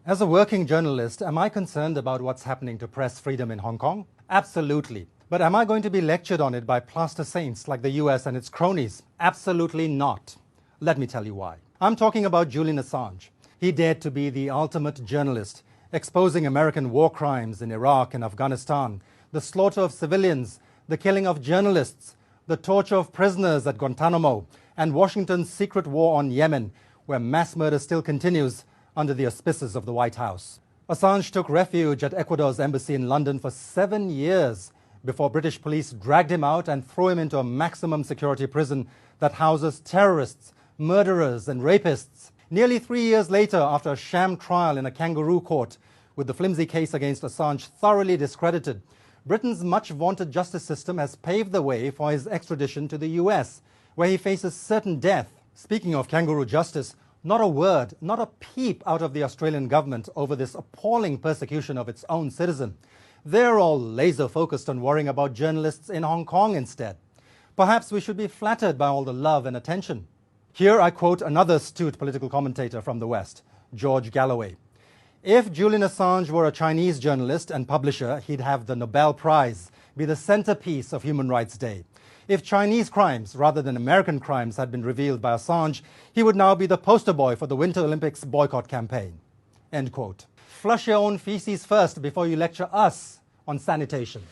As a working journalist, am I concerned about what's happening to press freedom in Hong Kong? Absolutely. But am I going to be lectured on it by plaster saints like the US and its cronies? Absolutely not. Let me tell you why. I'm talking about Julian Assange. He dared to be the ultimate journalist, exposing American war crimes in Iraq and Afghanistan, the slaughter of civilians, the killing of journalists, the torture of prisoners at Guantanamo, and Washington's secret war on Yemen, where mass murder still continues under the auspices of the White House. Assange took refuge at Ecuador's embassy in London for 7 years before British police dragged him out and threw him into a maximum security prison that houses terrorists, murderers, and rapists. Nearly 3 years later, after a sham trial in a kangaroo court, with the flimsy case against Assange thoroughly discredited, Britain's much-vaunted justice system has paved the way for his extradition to the US, where he faces certain death. Speaking of kangaroo justice, not a word, not a peep out of the Australian government over this appalling persecution of its own citizen. They're all laser-focused on worrying about journalists in Hong Kong instead. Perhaps we should be flattered by all the love and attention. Here I quote another astute political commentator from the West, George Galloway. If Julian Assange were a Chinese journalist and publisher, he'd have the Nobel Prize, be the centerpiece of Human Rights Day. If Chinese crimes rather than American crimes had been revealed by Assange, he would now be the poster boy for the Winter Olympics boycott campaign. End quote. Flush your own feces first before you lecture us on sanitation.